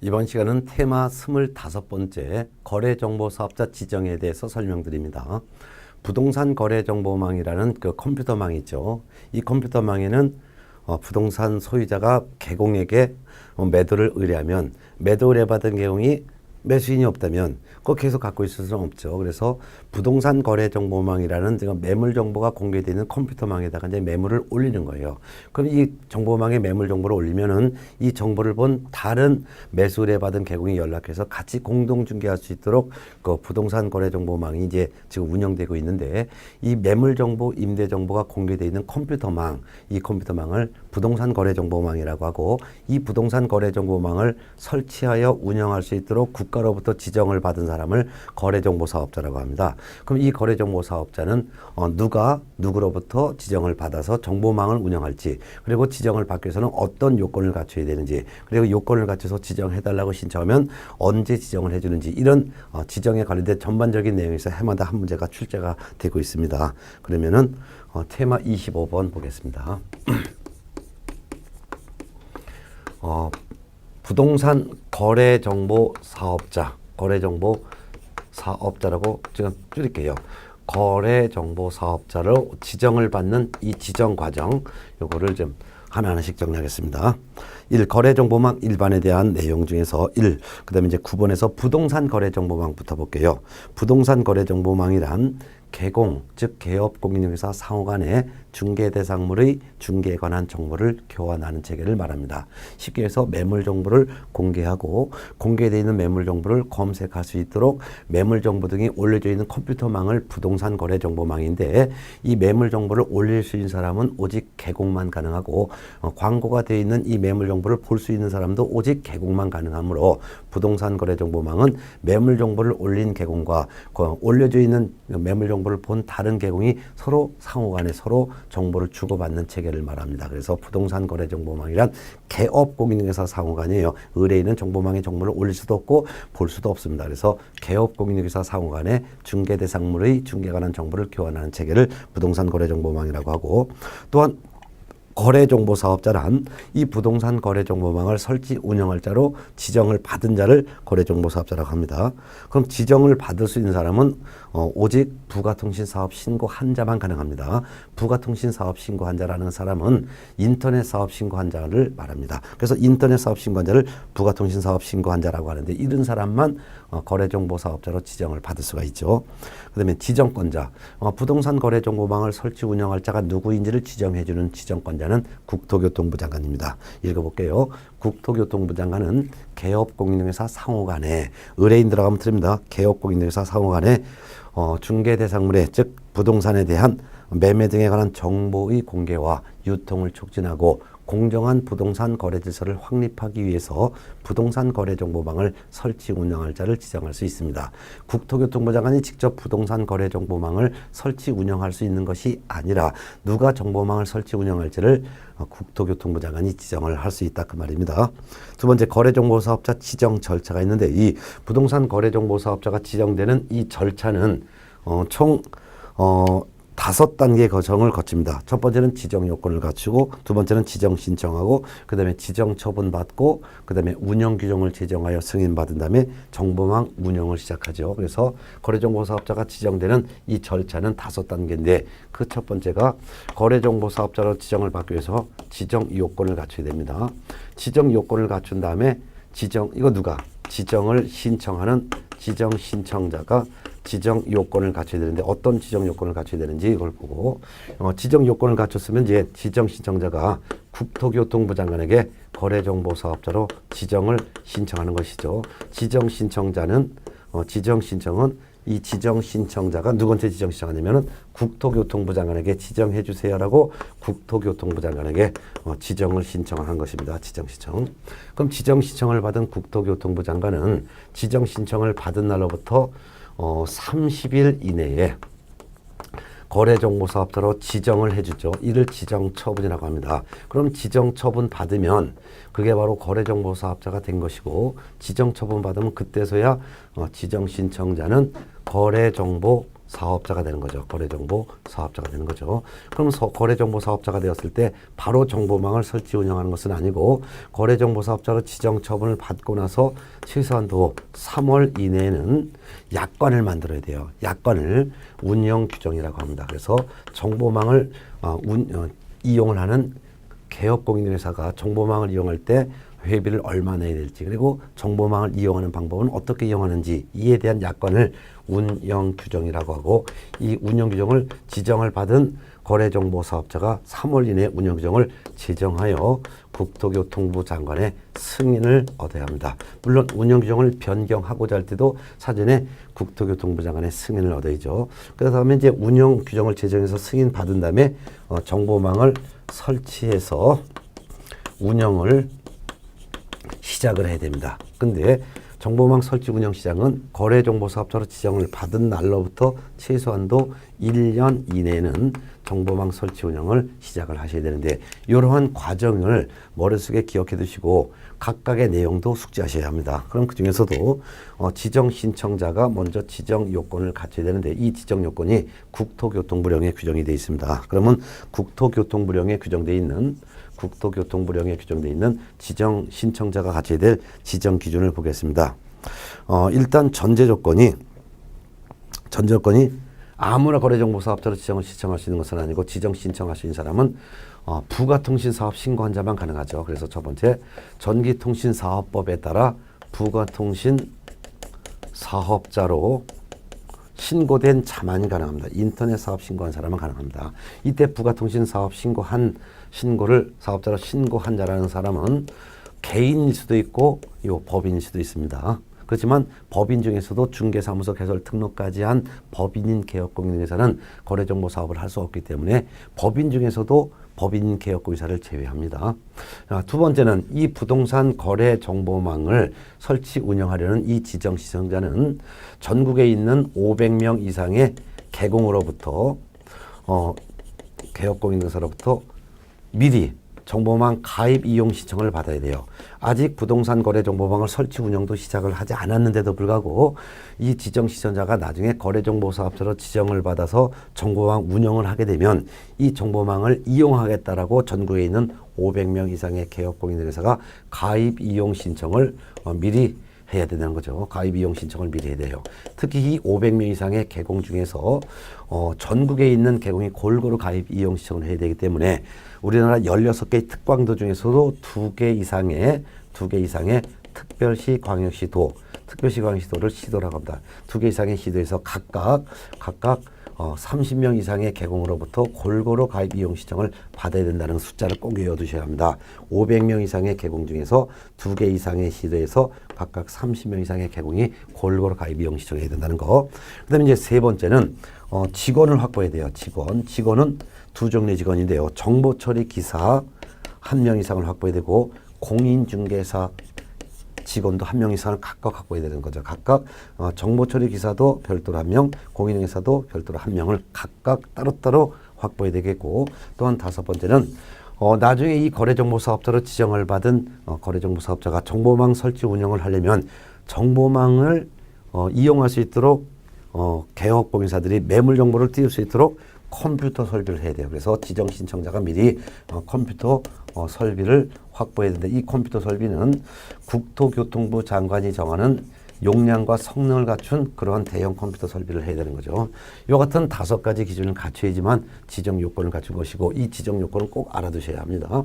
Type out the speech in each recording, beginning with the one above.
이번 시간은 테마 25번째 거래정보사업자 지정에 대해서 설명드립니다. 부동산 거래정보망이라는 그 컴퓨터망이 있죠. 이 컴퓨터망에는 부동산 소유자가 개공에게 매도를 의뢰하면 매도 의뢰받은 개공이 매수인이 없다면 그거 계속 갖고 있을 수는 없죠. 그래서 부동산 거래 정보망이라는 지금 매물 정보가 공개되어 있는 컴퓨터망에다가 이제 매물을 올리는 거예요. 그럼 이 정보망에 매물 정보를 올리면은 이 정보를 본 다른 매수 의뢰받은 개공이 연락해서 같이 공동 중개할 수 있도록 그 부동산 거래 정보망이 이제 지금 운영되고 있는데, 이 매물 정보, 임대 정보가 공개되어 있는 컴퓨터망, 이 컴퓨터망을 부동산 거래 정보망이라고 하고, 이 부동산 거래 정보망을 설치하여 운영할 수 있도록 국가로부터 지정을 받은 사람을 거래정보사업자라고 합니다. 그럼 이 거래정보사업자는 누가 누구로부터 지정을 받아서 정보망을 운영할지, 그리고 지정을 받기 위해서는 어떤 요건을 갖춰야 되는지, 그리고 요건을 갖춰서 지정해달라고 신청하면 언제 지정을 해주는지, 이런 지정에 관련된 전반적인 내용에서 해마다 한 문제가 출제가 되고 있습니다. 그러면은 테마 25번 보겠습니다. 부동산 거래정보 사업자, 거래정보 사업자라고 지금 줄일게요. 거래정보 사업자로 지정을 받는 이 지정 과정, 요거를 좀 하나하나씩 정리하겠습니다. 1. 거래정보망 일반에 대한 내용 중에서 1. 그 다음에 이제 9번에서 부동산 거래정보망부터 볼게요. 부동산 거래정보망이란 개공, 즉 개업공인중개사 상호 간의 중개 대상물의 중개에 관한 정보를 교환하는 체계를 말합니다. 쉽게 해서 매물 정보를 공개하고, 공개되어 있는 매물 정보를 검색할 수 있도록 매물 정보 등이 올려져 있는 컴퓨터망을 부동산 거래 정보망인데, 이 매물 정보를 올릴 수 있는 사람은 오직 개공만 가능하고, 광고가 되어 있는 이 매물 정보를 볼 수 있는 사람도 오직 개공만 가능하므로, 부동산 거래 정보망은 매물 정보를 올린 개공과 올려져 있는 매물 정보를 본 다른 개공이 서로 상호간에 서로 정보를 주고받는 체계를 말합니다. 그래서 부동산 거래 정보망이란 개업공인중개사 상호간이에요. 의뢰인은 정보망에 정보를 올릴 수도 없고 볼 수도 없습니다. 그래서 개업공인중개사 상호간에 중개 대상물의 중개에 관한 정보를 교환하는 체계를 부동산 거래 정보망이라고 하고, 또한 거래정보사업자란 이 부동산 거래정보망을 설치 운영할 자로 지정을 받은 자를 거래정보사업자라고 합니다. 그럼 지정을 받을 수 있는 사람은 오직 부가통신사업 신고한자만 가능합니다. 부가통신사업 신고한자라는 사람은 인터넷 사업 신고한자를 말합니다. 그래서 인터넷 사업 신고한자를 부가통신사업 신고한자라고 하는데, 이런 사람만 거래정보사업자로 지정을 받을 수가 있죠. 그 다음에 지정권자, 부동산 거래정보망을 설치 운영할 자가 누구인지를 지정해주는 지정권자는 국토교통부 장관입니다. 읽어볼게요. 국토교통부 장관은 개업공인중개사 상호간에, 의뢰인 들어가면 틀립니다. 개업공인중개사 상호간에 중개 대상물에, 즉 부동산에 대한 매매 등에 관한 정보의 공개와 유통을 촉진하고 공정한 부동산 거래 질서를 확립하기 위해서 부동산 거래 정보망을 설치 운영할 자를 지정할 수 있습니다. 국토교통부 장관이 직접 부동산 거래 정보망을 설치 운영할 수 있는 것이 아니라 누가 정보망을 설치 운영할지를 국토교통부 장관이 지정을 할 수 있다, 그 말입니다. 두 번째, 거래정보사업자 지정 절차가 있는데, 이 부동산 거래정보사업자가 지정되는 이 절차는 총 5단계 과정을 거칩니다. 첫 번째는 지정 요건을 갖추고, 두 번째는 지정 신청하고, 그 다음에 지정 처분 받고, 그 다음에 운영 규정을 제정하여 승인받은 다음에 정보망 운영을 시작하죠. 그래서 거래정보사업자가 지정되는 이 절차는 5단계인데, 그 첫 번째가 거래정보사업자로 지정을 받기 위해서 지정 요건을 갖춰야 됩니다. 지정 요건을 갖춘 다음에 이거 누가? 지정을 신청하는 지정 신청자가 지정 요건을 갖춰야 되는데, 어떤 지정 요건을 갖춰야 되는지 이걸 보고, 지정 요건을 갖췄으면 이제 지정 신청자가 국토교통부 장관에게 거래정보사업자로 지정을 신청하는 것이죠. 지정 신청자는 지정 신청은 이 지정 신청자가 누구한테 지정 신청하냐면은 국토교통부 장관에게 지정해 주세요라고 국토교통부 장관에게 지정을 신청한 것입니다. 지정 신청. 그럼 지정 신청을 받은 국토교통부 장관은 지정 신청을 받은 날로부터 30일 이내에 거래정보사업자로 지정을 해주죠. 이를 지정처분이라고 합니다. 그럼 지정처분 받으면 그게 바로 거래정보사업자가 된 것이고, 지정처분 받으면 그때서야 지정신청자는 거래정보 사업자가 되는 거죠. 거래정보 사업자가 되는 거죠. 그럼 거래정보 사업자가 되었을 때 바로 정보망을 설치 운영하는 것은 아니고 거래정보 사업자로 지정 처분을 받고 나서 최소한도 3월 이내에는 약관을 만들어야 돼요. 약관을 운영 규정이라고 합니다. 그래서 정보망을 이용을 하는 개업공인회사가 정보망을 이용할 때 회비를 얼마 내야 될지, 그리고 정보망을 이용하는 방법은 어떻게 이용하는지 이에 대한 약관을 운영 규정이라고 하고, 이 운영 규정을 지정을 받은 거래정보 사업자가 3월 이내에 운영 규정을 제정하여 국토교통부 장관의 승인을 얻어야 합니다. 물론 운영 규정을 변경하고자 할 때도 사전에 국토교통부 장관의 승인을 얻어야죠. 그 다음에 이제 운영 규정을 제정해서 승인 받은 다음에 정보망을 설치해서 운영을 시작을 해야 됩니다. 근데 정보망 설치 운영 시작은 거래정보 사업자로 지정을 받은 날로부터 최소한도 1년 이내는 정보망 설치 운영을 시작을 하셔야 되는데, 이러한 과정을 머릿속에 기억해 두시고 각각의 내용도 숙지하셔야 합니다. 그럼 그 중에서도 지정 신청자가 먼저 지정 요건을 갖춰야 되는데, 이 지정 요건이 국토교통부령에 규정이 되어 있습니다. 그러면 국토교통부령에 규정되어 있는 지정 신청자가 갖춰야 될 지정 기준을 보겠습니다. 일단 전제 조건이 아무나 거래정보 사업자로 지정을 신청할 수 있는 것은 아니고, 지정 신청할 수 있는 사람은 부가통신사업 신고한 자만 가능하죠. 그래서 첫 번째, 전기통신사업법에 따라 부가통신 사업자로 신고된 자만 가능합니다. 인터넷 사업 신고한 사람은 가능합니다. 이때 부가통신 사업 신고를 사업자로 신고한 자라는 사람은 개인일 수도 있고 법인일 수도 있습니다. 그렇지만 법인 중에서도 중개사무소 개설 등록까지 한 법인인 개업공인회사는 거래정보 사업을 할 수 없기 때문에 법인 중에서도 법인 개업공인회사를 제외합니다. 두 번째는 이 부동산 거래 정보망을 설치 운영하려는 이 지정 시청자는 전국에 있는 500명 이상의 개공으로부터 개업공인회사로부터 미리 정보망 가입 이용 신청을 받아야 돼요. 아직 부동산 거래 정보망을 설치 운영도 시작을 하지 않았는데도 불구하고 이 지정 시청자가 나중에 거래정보 사업자로 지정을 받아서 정보망 운영을 하게 되면 이 정보망을 이용하겠다라고 전국에 있는 500명 이상의 개업공인회사가 가입 이용 신청을 미리 해야 되는 거죠. 가입 이용 신청을 미리 해야 돼요. 특히 이 500명 이상의 개공 중에서 전국에 있는 개공이 골고루 가입 이용 신청을 해야 되기 때문에 우리나라 16개의 특광도 중에서도 2개 이상의 특별시, 광역시도, 광역시도를 시도라고 합니다. 2개 이상의 시도에서 각각 30명 이상의 개공으로부터 골고루 가입 이용 신청을 받아야 된다는 숫자를 꼭 외워두셔야 합니다. 500명 이상의 개공 중에서 2개 이상의 시도에서 각각 30명 이상의 개공이 골고루 가입 이용 신청해야 된다는 거. 그 다음에 이제 세 번째는 직원을 확보해야 돼요. 직원은 두 종류의 직원인데요. 정보처리 기사 1명 이상을 확보해야 되고, 공인중개사 직원도 1명 이상을 각각 확보해야 되는 거죠. 각각 정보처리 기사도 별도로 1명, 공인중개사도 별도로 1명을 각각 따로따로 확보해야 되겠고, 또한 다섯 번째는 나중에 이 거래정보 사업자로 지정을 받은 거래정보 사업자가 정보망 설치 운영을 하려면 정보망을 이용할 수 있도록 개업공인사들이 매물 정보를 띄울 수 있도록 컴퓨터 설비를 해야 돼요. 그래서 지정 신청자가 미리 컴퓨터 설비를 확보해야 되는데, 이 컴퓨터 설비는 국토교통부 장관이 정하는 용량과 성능을 갖춘 그러한 대형 컴퓨터 설비를 해야 되는 거죠. 이와 같은 5가지 기준을 갖춰야지만 지정 요건을 갖춘 것이고, 이 지정 요건은 꼭 알아두셔야 합니다.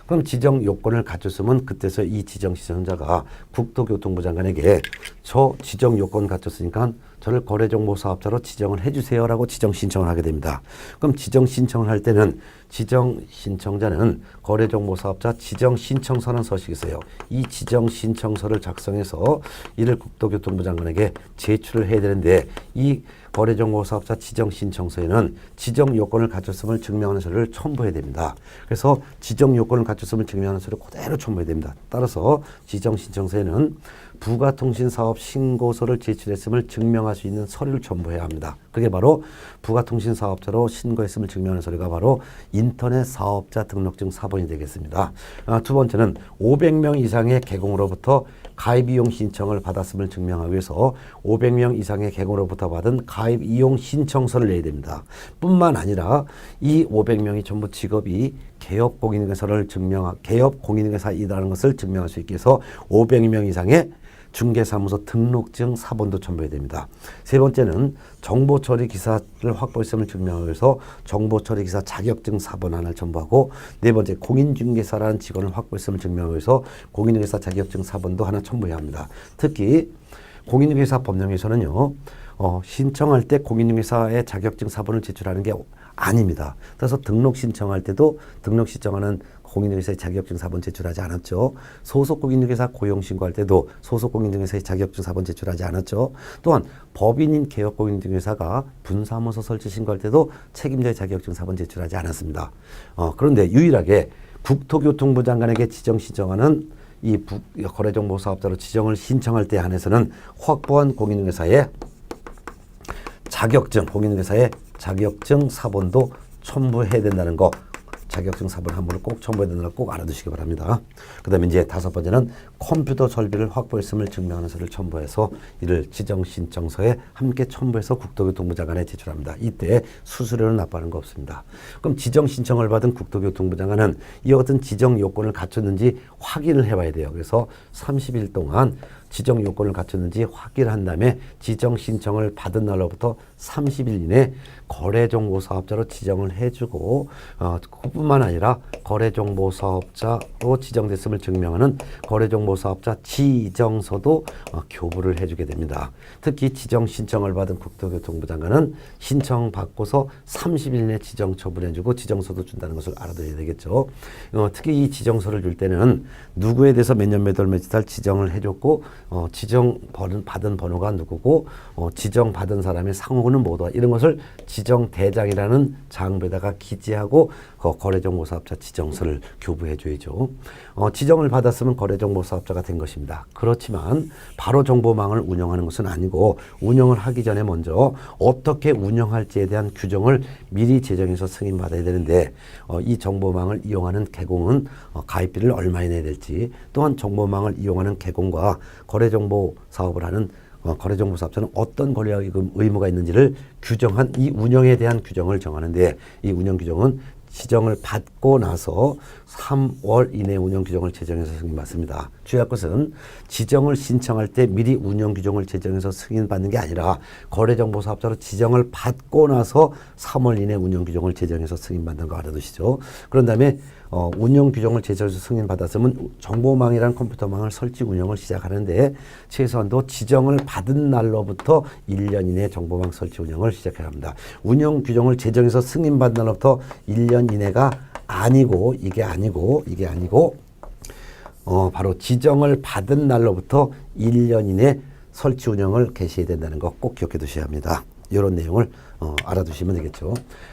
그럼 지정 요건을 갖췄으면 그때서 이 지정 신청자가 국토교통부 장관에게 저 지정 요건 갖췄으니까 저를 거래정보 사업자로 지정을 해주세요라고 지정 신청을 하게 됩니다. 그럼 지정 신청을 할 때는 지정 신청자는 거래정보 사업자 지정 신청서라는 서식이 있어요. 이 지정 신청서를 작성해서 이를 국토교통부 장관에게 제출을 해야 되는데, 이 거래정보 사업자 지정 신청서에는 지정 요건을 갖췄음을 증명하는 서류를 첨부해야 됩니다. 그래서 지정 요건을 갖췄음을 증명하는 서류를 그대로 첨부해야 됩니다. 따라서 지정 신청서에는 부가통신사업 신고서를 제출했음을 증명할 수 있는 서류를 첨부해야 합니다. 그게 바로 부가통신사업자로 신고했음을 증명하는 서류가 바로 인터넷 사업자 등록증 사본이 되겠습니다. 두 번째는 500명 이상의 개공으로부터 가입이용 신청을 받았음을 증명하기 위해서 500명 이상의 개공으로부터 받은 가입 이용 신청서를 내야 됩니다. 뿐만 아니라 이 500명이 전부 직업이 개업 공인중개사이라는 것을 증명할 수 있게 해서 500명 이상의 중개사무소 등록증 사본도 첨부해야 됩니다. 세 번째는 정보처리기사를 확보했음을 증명하기 위해서 정보처리기사 자격증 사본 하나를 첨부하고, 네 번째 공인중개사라는 직원을 확보했음을 증명하기 위해서 공인중개사 자격증 사본도 하나 첨부해야 합니다. 특히 공인중개사 법령에서는요, 신청할 때 공인중개사의 자격증 사본을 제출하는 게 아닙니다. 그래서 등록 신청할 때도 등록 신청하는 공인중개사의 자격증 사본 제출하지 않았죠. 소속 공인중개사 고용 신고할 때도 소속 공인중개사의 자격증 사본 제출하지 않았죠. 또한 법인인 개업 공인중개사가 분사무소 설치 신고할 때도 책임자의 자격증 사본 제출하지 않았습니다. 그런데 유일하게 국토교통부 장관에게 지정 신청하는 이 거래정보사업자로 지정을 신청할 때 한해서는 확보한 공인중개사의 공인중개사의 자격증 사본도 첨부해야 된다는 거, 자격증 사본 한 번을 꼭 첨부해야 된다는 거 꼭 알아두시기 바랍니다. 그 다음에 이제 다섯 번째는 컴퓨터 설비를 확보했음을 증명하는 서를 첨부해서 이를 지정 신청서에 함께 첨부해서 국토교통부 장관에 제출합니다. 이때 수수료는 납부하는 거 없습니다. 그럼 지정 신청을 받은 국토교통부 장관은 이와 같은 지정 요건을 갖췄는지 확인을 해봐야 돼요. 그래서 30일 동안 지정 요건을 갖췄는지 확인한 다음에 지정 신청을 받은 날로부터 30일 이내 거래정보사업자로 지정을 해주고, 그뿐만 아니라 거래정보사업자로 지정됐음을 증명하는 거래정보사업자 지정서도 교부를 해주게 됩니다. 특히 지정 신청을 받은 국토교통부 장관은 신청받고서 30일 내 지정 처분해주고 지정서도 준다는 것을 알아둬야 되겠죠. 특히 이 지정서를 줄 때는 누구에 대해서 몇 년 몇 월 며칠 달 지정을 해줬고, 지정 받은 번호가 누구고, 지정받은 사람의 상호는 뭐다, 이런 것을 지정대장이라는 장부에다가 기재하고 거래정보사업자 지정서를 교부해줘야죠. 지정을 받았으면 거래정보사업자가 된 것입니다. 그렇지만 바로 정보망을 운영하는 것은 아니고 운영을 하기 전에 먼저 어떻게 운영할지에 대한 규정을 미리 제정해서 승인받아야 되는데, 이 정보망을 이용하는 개공은 가입비를 얼마 내야 될지, 또한 정보망을 이용하는 개공과 거래정보 사업을 하는 거래정보사업자는 어떤 권리와 의무가 있는지를 규정한 이 운영에 대한 규정을 정하는데, 이 운영 규정은 지정을 받고 나서 3월 이내 운영 규정을 제정해서 승인받습니다. 주의할 것은 지정을 신청할 때 미리 운영 규정을 제정해서 승인받는 게 아니라 거래정보사업자로 지정을 받고 나서 3월 이내 운영 규정을 제정해서 승인받는 거 알아두시죠. 그런 다음에 운영 규정을 제정해서 승인받았으면 정보망이라는 컴퓨터망을 설치 운영을 시작하는데, 최소한도 지정을 받은 날로부터 1년 이내 정보망 설치 운영을 시작해야 합니다. 운영 규정을 제정해서 승인받은 날로부터 1년 이내가 아니고, 이게 아니고 바로 지정을 받은 날로부터 1년 이내 설치 운영을 개시해야 된다는 거 꼭 기억해 두셔야 합니다. 이런 내용을 알아두시면 되겠죠.